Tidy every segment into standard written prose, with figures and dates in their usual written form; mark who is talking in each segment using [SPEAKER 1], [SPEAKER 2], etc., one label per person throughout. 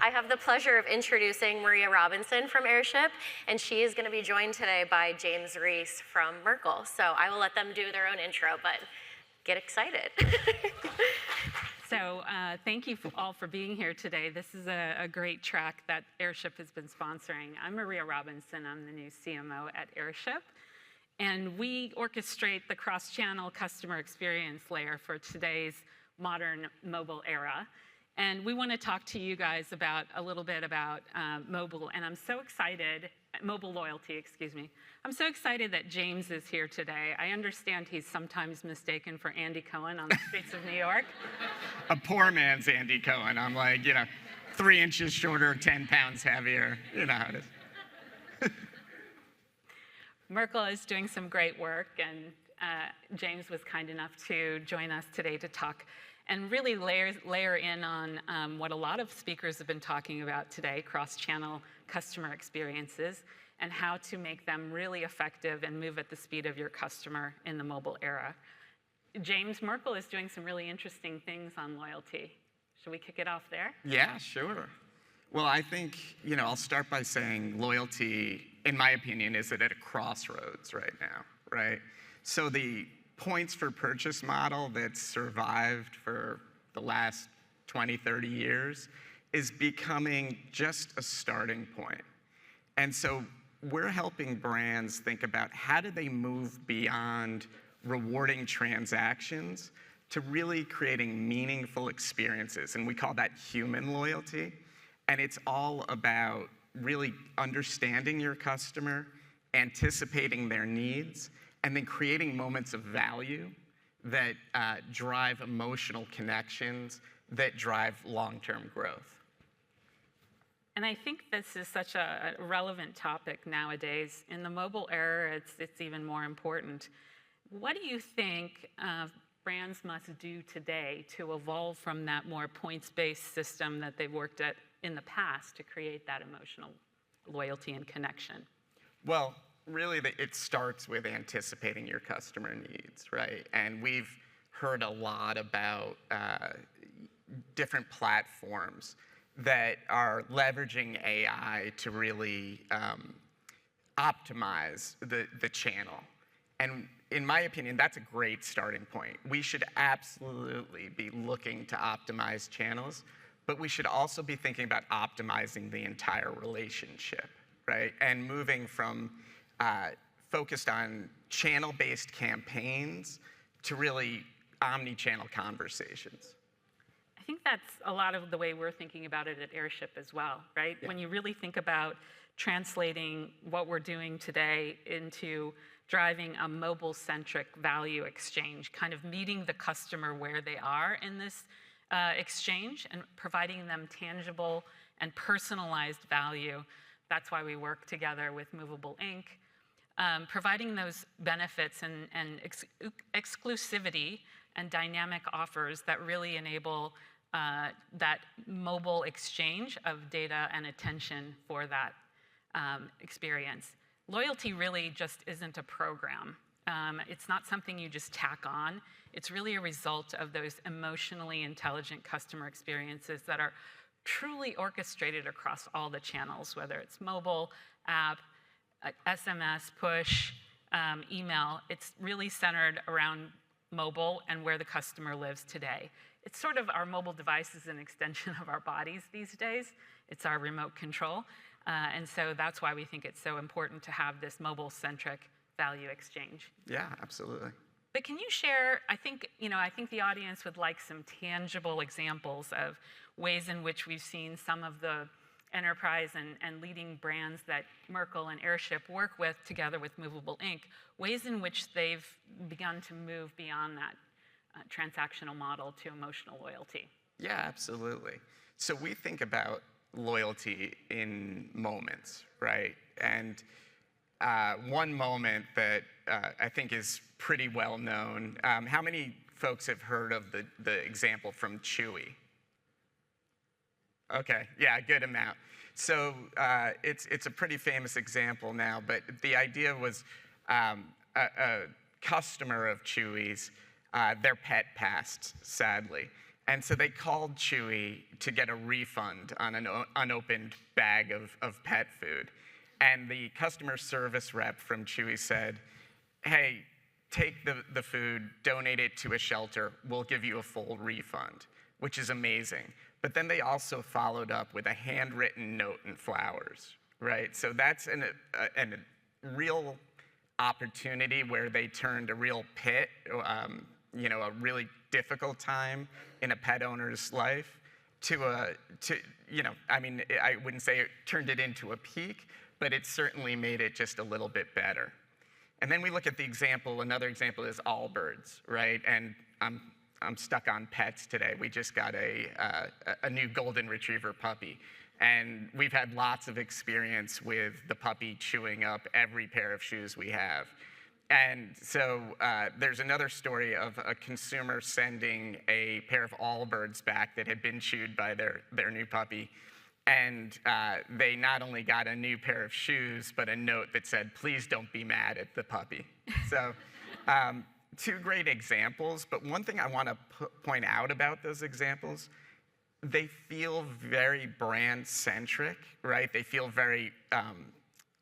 [SPEAKER 1] I have the pleasure of introducing Maria Robinson from Airship, and she is going to be joined today by James Reese from Merkle. So I will let them do their own intro, but get excited.
[SPEAKER 2] So thank you all for being here today. This is a great track that Airship has been sponsoring. I'm Maria Robinson. I'm the new CMO at Airship. And we orchestrate the cross-channel customer experience layer for today's modern mobile era. And we want to talk to you guys about a little bit about mobile. And I'm so excited, mobile loyalty, excuse me. I'm so excited that James is here today. I understand he's sometimes mistaken for Andy Cohen on the streets of New York.
[SPEAKER 3] A poor man's Andy Cohen. I'm like, 3 inches shorter, 10 pounds heavier. You know how it is.
[SPEAKER 2] Merkle is doing some great work, and James was kind enough to join us today to talk and really layer in on what a lot of speakers have been talking about today, cross-channel customer experiences, and how to make them really effective and move at the speed of your customer in the mobile era. James, Merkle is doing some really interesting things on loyalty. Should we kick it off there?
[SPEAKER 3] Yeah, sure. Well, I think, I'll start by saying loyalty, in my opinion, is at a crossroads right now, right? So the points for purchase model that's survived for the last 20, 30 years is becoming just a starting point. And so we're helping brands think about how do they move beyond rewarding transactions to really creating meaningful experiences. And we call that human loyalty. And it's all about really understanding your customer, anticipating their needs, and then creating moments of value that drive emotional connections, that drive long-term growth.
[SPEAKER 2] And I think this is such a relevant topic nowadays. In the mobile era, it's even more important. What do you think brands must do today to evolve from that more points-based system that they've worked at in the past to create that emotional loyalty and connection?
[SPEAKER 3] Well, really, it starts with anticipating your customer needs, right? And we've heard a lot about different platforms that are leveraging AI to really optimize the channel. And in my opinion, that's a great starting point. We should absolutely be looking to optimize channels, but we should also be thinking about optimizing the entire relationship, right? And moving from focused on channel-based campaigns to really omni-channel conversations.
[SPEAKER 2] I think that's a lot of the way we're thinking about it at Airship as well, right? Yeah. When you really think about translating what we're doing today into driving a mobile-centric value exchange, kind of meeting the customer where they are in this exchange and providing them tangible and personalized value. That's why we work together with Movable Inc. Providing those benefits and exclusivity and dynamic offers that really enable that mobile exchange of data and attention for that experience. Loyalty really just isn't a program. It's not something you just tack on. It's really a result of those emotionally intelligent customer experiences that are truly orchestrated across all the channels, whether it's mobile, app, SMS, push, email. It's really centered around mobile and where the customer lives today. It's sort of our mobile device is an extension of our bodies these days. It's our remote control. And so that's why we think it's so important to have this mobile-centric value exchange.
[SPEAKER 3] Yeah, absolutely.
[SPEAKER 2] But can you share, I think the audience would like some tangible examples of ways in which we've seen some of the enterprise and leading brands that Merkle and Airship work with together with Movable Inc., ways in which they've begun to move beyond that transactional model to emotional loyalty.
[SPEAKER 3] Yeah, absolutely. So we think about loyalty in moments, right? And one moment that I think is pretty well known, how many folks have heard of the example from Chewy? Okay, yeah, a good amount. So it's a pretty famous example now, but the idea was a customer of Chewy's, their pet passed, sadly. And so they called Chewy to get a refund on an unopened bag of pet food. And the customer service rep from Chewy said, hey, take the food, donate it to a shelter, we'll give you a full refund, which is amazing. But then they also followed up with a handwritten note and flowers, right? So that's a real opportunity where they turned a real pit, a really difficult time in a pet owner's life I wouldn't say it turned it into a peak, but it certainly made it just a little bit better. And then we look at the example, another example is Allbirds, right? And I'm stuck on pets today. We just got a new golden retriever puppy. And we've had lots of experience with the puppy chewing up every pair of shoes we have. And so there's another story of a consumer sending a pair of Allbirds back that had been chewed by their new puppy. And they not only got a new pair of shoes, but a note that said, please don't be mad at the puppy. So two great examples, but one thing I want to point out about those examples, they feel very brand-centric, right? They feel very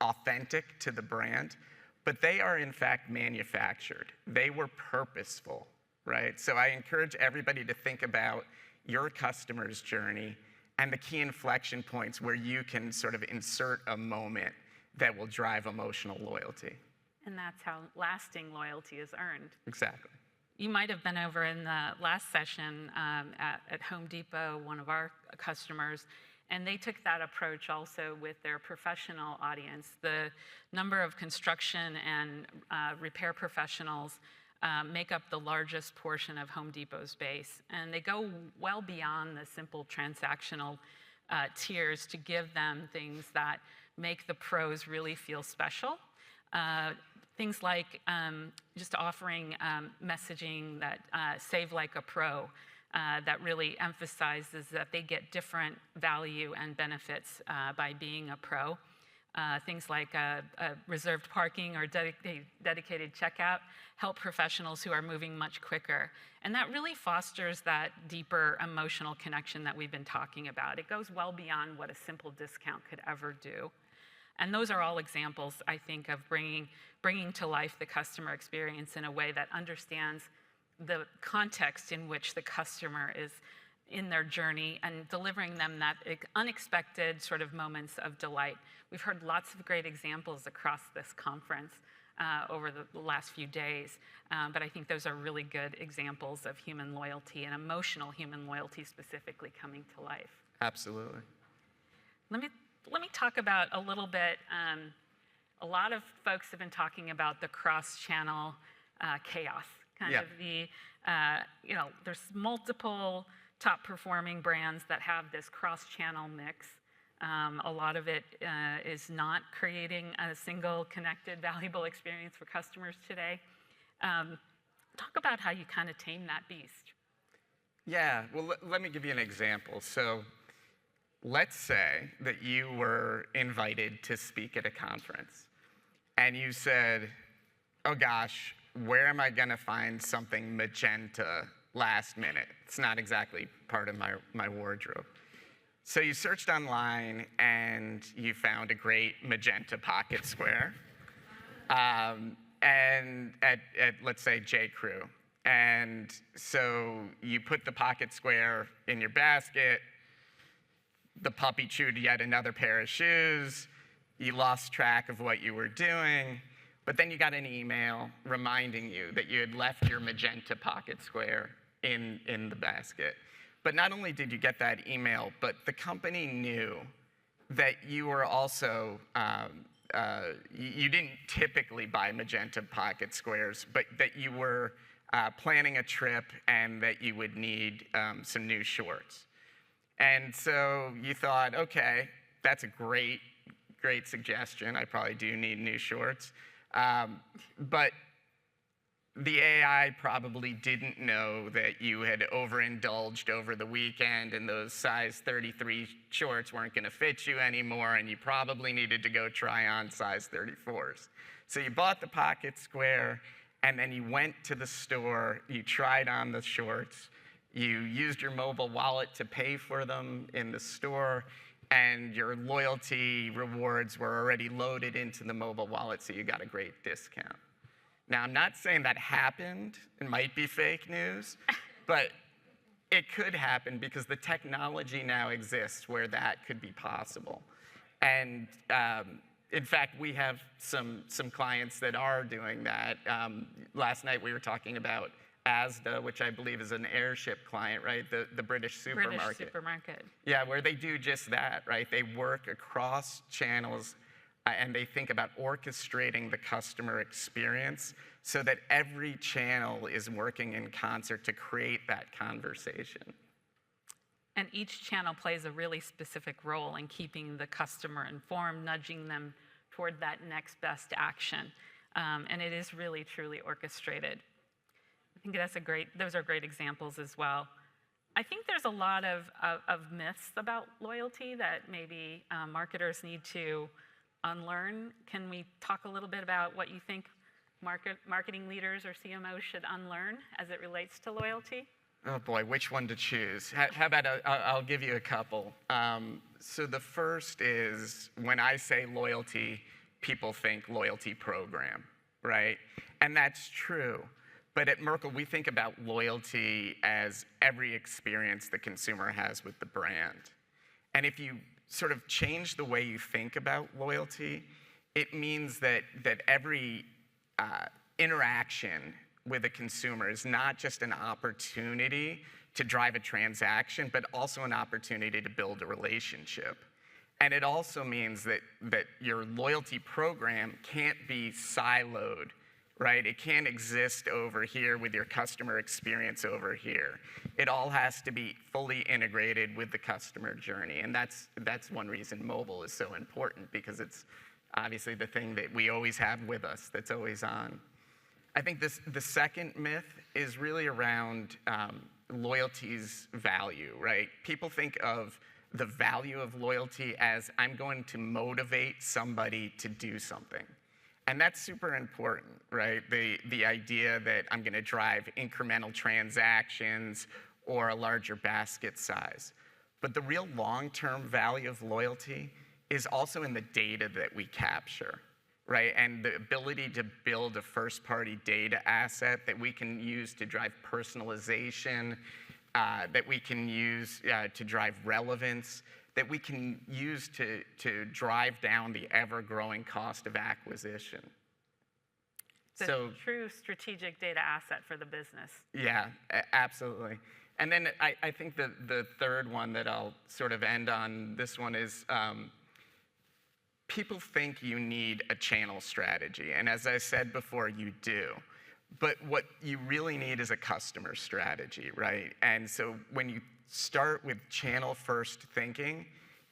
[SPEAKER 3] authentic to the brand, but they are in fact manufactured. They were purposeful, right? So I encourage everybody to think about your customer's journey and the key inflection points where you can sort of insert a moment that will drive emotional loyalty.
[SPEAKER 2] And that's how lasting loyalty is earned.
[SPEAKER 3] Exactly.
[SPEAKER 2] You might have been over in the last session at Home Depot, one of our customers, and they took that approach also with their professional audience. The number of construction and repair professionals make up the largest portion of Home Depot's base. And they go well beyond the simple transactional tiers to give them things that make the pros really feel special. Things like just offering messaging that save like a pro, that really emphasizes that they get different value and benefits by being a pro. Things like reserved parking or dedicated checkout help professionals who are moving much quicker. And that really fosters that deeper emotional connection that we've been talking about. It goes well beyond what a simple discount could ever do. And those are all examples, I think, of bringing to life the customer experience in a way that understands the context in which the customer is in their journey and delivering them that unexpected sort of moments of delight. We've heard lots of great examples across this conference over the last few days, but I think those are really good examples of human loyalty and emotional human loyalty specifically coming to life.
[SPEAKER 3] Absolutely.
[SPEAKER 2] Let me talk about a little bit, a lot of folks have been talking about the cross-channel chaos, kind of the, there's multiple top-performing brands that have this cross-channel mix. A lot of it is not creating a single connected, valuable experience for customers today. Talk about how you kind of tame that beast.
[SPEAKER 3] Yeah, well, let me give you an example. So let's say that you were invited to speak at a conference, and you said, oh gosh, where am I gonna find something magenta last minute? It's not exactly part of my wardrobe. So you searched online, and you found a great magenta pocket square, and at let's say J. Crew. And so you put the pocket square in your basket, the puppy chewed yet another pair of shoes, you lost track of what you were doing, but then you got an email reminding you that you had left your magenta pocket square in the basket. But not only did you get that email, but the company knew that you were also, you didn't typically buy magenta pocket squares, but that you were planning a trip and that you would need some new shorts. And so you thought, okay, that's a great suggestion. I probably do need new shorts. But the AI probably didn't know that you had overindulged over the weekend and those size 33 shorts weren't going to fit you anymore, and you probably needed to go try on size 34s. So you bought the pocket square, and then you went to the store, you tried on the shorts, You used your mobile wallet to pay for them in the store, and your loyalty rewards were already loaded into the mobile wallet, so you got a great discount. Now, I'm not saying that happened. It might be fake news, but it could happen because the technology now exists where that could be possible. And in fact, we have some clients that are doing that. Last night we were talking about Asda, which I believe is an Airship client, right? The British supermarket.
[SPEAKER 2] British supermarket.
[SPEAKER 3] Yeah, where they do just that, right? They work across channels and they think about orchestrating the customer experience so that every channel is working in concert to create that conversation.
[SPEAKER 2] And each channel plays a really specific role in keeping the customer informed, nudging them toward that next best action. And it is really, truly orchestrated. I think those are great examples as well. I think there's a lot of myths about loyalty that maybe marketers need to unlearn. Can we talk a little bit about what you think marketing leaders or CMOs should unlearn as it relates to loyalty?
[SPEAKER 3] Oh boy, which one to choose? How about I'll give you a couple. So the first is, when I say loyalty, people think loyalty program, right? And that's true. But at Merkle, we think about loyalty as every experience the consumer has with the brand. And if you sort of change the way you think about loyalty, it means that every interaction with a consumer is not just an opportunity to drive a transaction, but also an opportunity to build a relationship. And it also means that your loyalty program can't be siloed, right? It can't exist over here with your customer experience over here. It all has to be fully integrated with the customer journey. And that's one reason mobile is so important, because it's obviously the thing that we always have with us, that's always on. I think the second myth is really around loyalty's value, right? People think of the value of loyalty as, I'm going to motivate somebody to do something. And that's super important, right? The idea that I'm going to drive incremental transactions or a larger basket size. But the real long-term value of loyalty is also in the data that we capture, right? And the ability to build a first-party data asset that we can use to drive personalization, that we can use to drive relevance, that we can use to drive down the ever-growing cost of acquisition.
[SPEAKER 2] It's a true strategic data asset for the business.
[SPEAKER 3] Yeah, absolutely. And then I think the third one that I'll sort of end on, this one is, people think you need a channel strategy. And as I said before, you do. But what you really need is a customer strategy, right? And so when you start with channel-first thinking,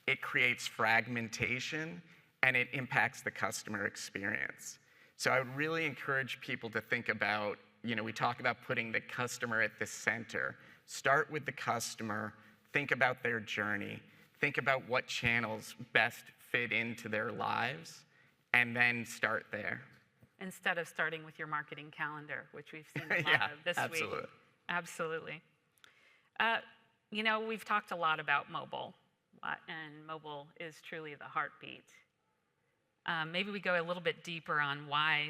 [SPEAKER 3] it creates fragmentation and it impacts the customer experience. So I would really encourage people to think about, we talk about putting the customer at the center. Start with the customer, think about their journey, think about what channels best fit into their lives, and then start there.
[SPEAKER 2] Instead of starting with your marketing calendar, which we've seen a lot of this week. Absolutely. We've talked a lot about mobile, and mobile is truly the heartbeat. Maybe we go a little bit deeper on why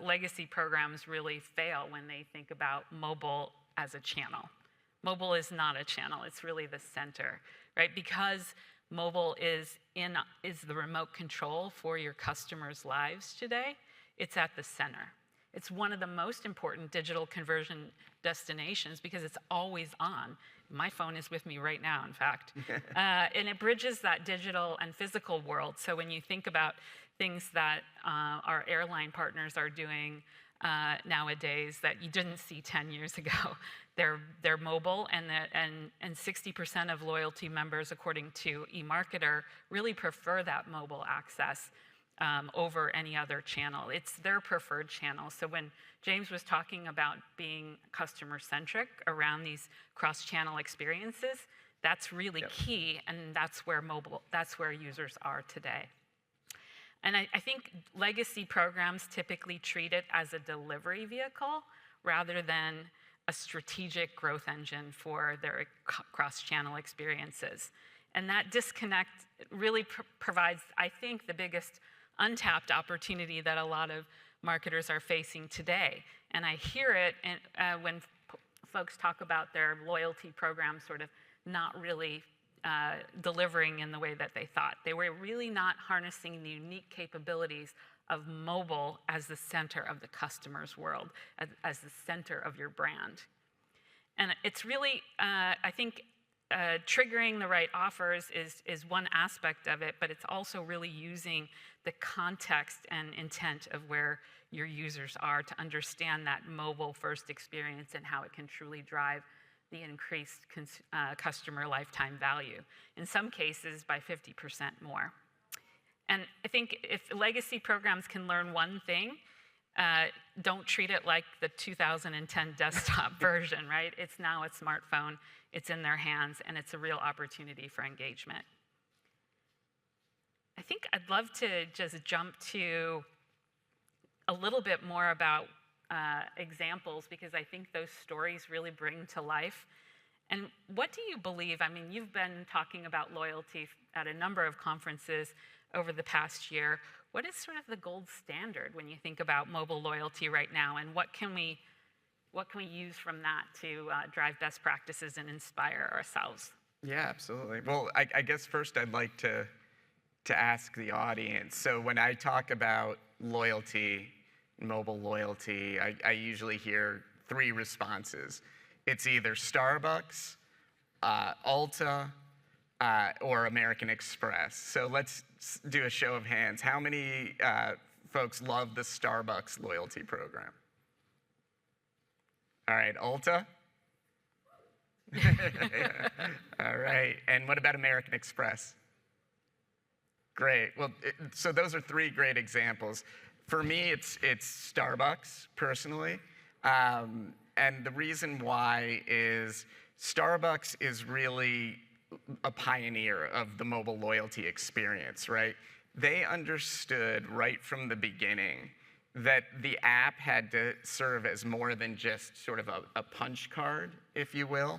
[SPEAKER 2] legacy programs really fail when they think about mobile as a channel. Mobile is not a channel, it's really the center, right? Because mobile is the remote control for your customers' lives today, it's at the center. It's one of the most important digital conversion destinations because it's always on. My phone is with me right now, in fact. And it bridges that digital and physical world. So when you think about things that our airline partners are doing nowadays that you didn't see 10 years ago, they're mobile, and 60% of loyalty members, according to eMarketer, really prefer that mobile access over any other channel. It's their preferred channel. So when James was talking about being customer-centric around these cross-channel experiences, that's really key, and that's where users are today. And I think legacy programs typically treat it as a delivery vehicle rather than a strategic growth engine for their cross-channel experiences. And that disconnect really provides, I think, the biggest untapped opportunity that a lot of marketers are facing today. And I hear it when folks talk about their loyalty program sort of not really delivering in the way that they thought. They were really not harnessing the unique capabilities of mobile as the center of the customer's world, as the center of your brand. And it's really, I think, triggering the right offers is one aspect of it, but it's also really using the context and intent of where your users are to understand that mobile first experience and how it can truly drive the increased customer lifetime value, in some cases by 50% more. And I think if legacy programs can learn one thing, don't treat it like the 2010 desktop version, right? It's now a smartphone, it's in their hands, and it's a real opportunity for engagement. I think I'd love to just jump to a little bit more about examples, because I think those stories really bring to life. And what do you believe? I mean, you've been talking about loyalty at a number of conferences over the past year. What is sort of the gold standard when you think about mobile loyalty right now, and what can we use from that to drive best practices and inspire ourselves?
[SPEAKER 3] Yeah, absolutely. Well, I guess first I'd like to ask the audience. So when I talk about loyalty, mobile loyalty, I usually hear three responses. It's either Starbucks, Ulta, or American Express. So let's do a show of hands. How many folks love the Starbucks loyalty program? All right, Ulta? All right, and what about American Express? Great. Well, so those are three great examples. For me, it's Starbucks, personally. And the reason why is Starbucks is really a pioneer of the mobile loyalty experience, right? They understood right from the beginning that the app had to serve as more than just sort of a punch card, if you will,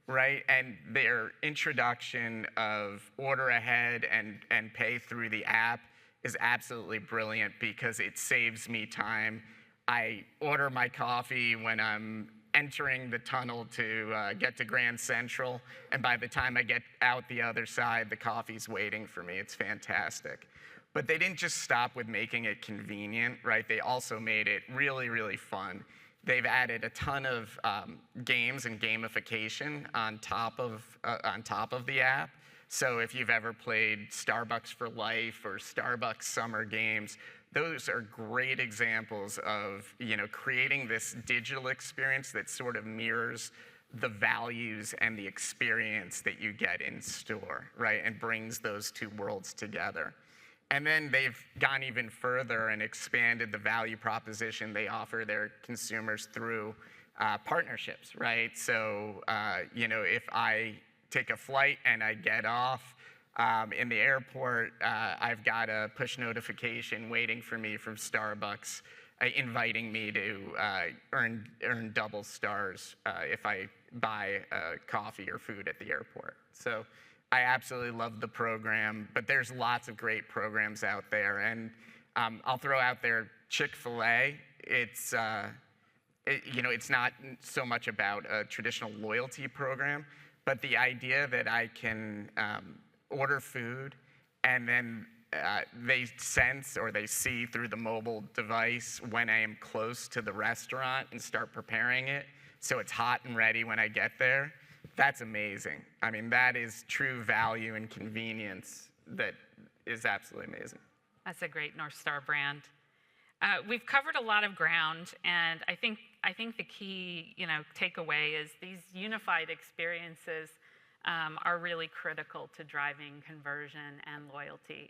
[SPEAKER 3] right? And their introduction of order ahead and pay through the app is absolutely brilliant because it saves me time. I order my coffee when I'm entering the tunnel to get to Grand Central, and by the time I get out the other side, the coffee's waiting for me. It's fantastic. But they didn't just stop with making it convenient, right? They also made it really, really fun. They've added a ton of games and gamification on top of the app. So if you've ever played Starbucks for Life or Starbucks Summer Games, those are great examples of, creating this digital experience that sort of mirrors the values and the experience that you get in store, right? And brings those two worlds together. And then they've gone even further and expanded the value proposition they offer their consumers through partnerships, right? So, if I take a flight and I get off in the airport, I've got a push notification waiting for me from Starbucks inviting me to earn double stars if I buy coffee or food at the airport. So I absolutely love the program, but there's lots of great programs out there. And I'll throw out there Chick-fil-A. It's not so much about a traditional loyalty program, but the idea that I can order food and then they sense or they see through the mobile device when I am close to the restaurant and start preparing it so it's hot and ready when I get there. That's amazing. I mean, that is true value and convenience that is absolutely amazing.
[SPEAKER 2] That's a great North Star brand. We've covered a lot of ground, and I think the key takeaway is these unified experiences are really critical to driving conversion and loyalty.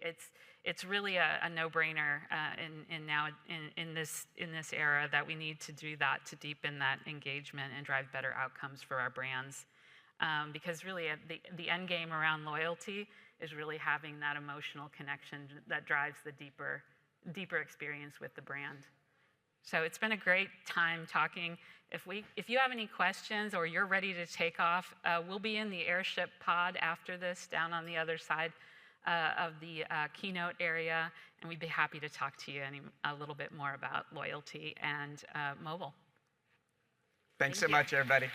[SPEAKER 2] It's really a no-brainer in this era that we need to do that to deepen that engagement and drive better outcomes for our brands. Because really the end game around loyalty is really having that emotional connection that drives the deeper experience with the brand. So it's been a great time talking. If you have any questions or you're ready to take off, we'll be in the airship pod after this, down on the other side of the keynote area, and we'd be happy to talk to you a little bit more about loyalty and mobile.
[SPEAKER 3] Thanks so much, everybody.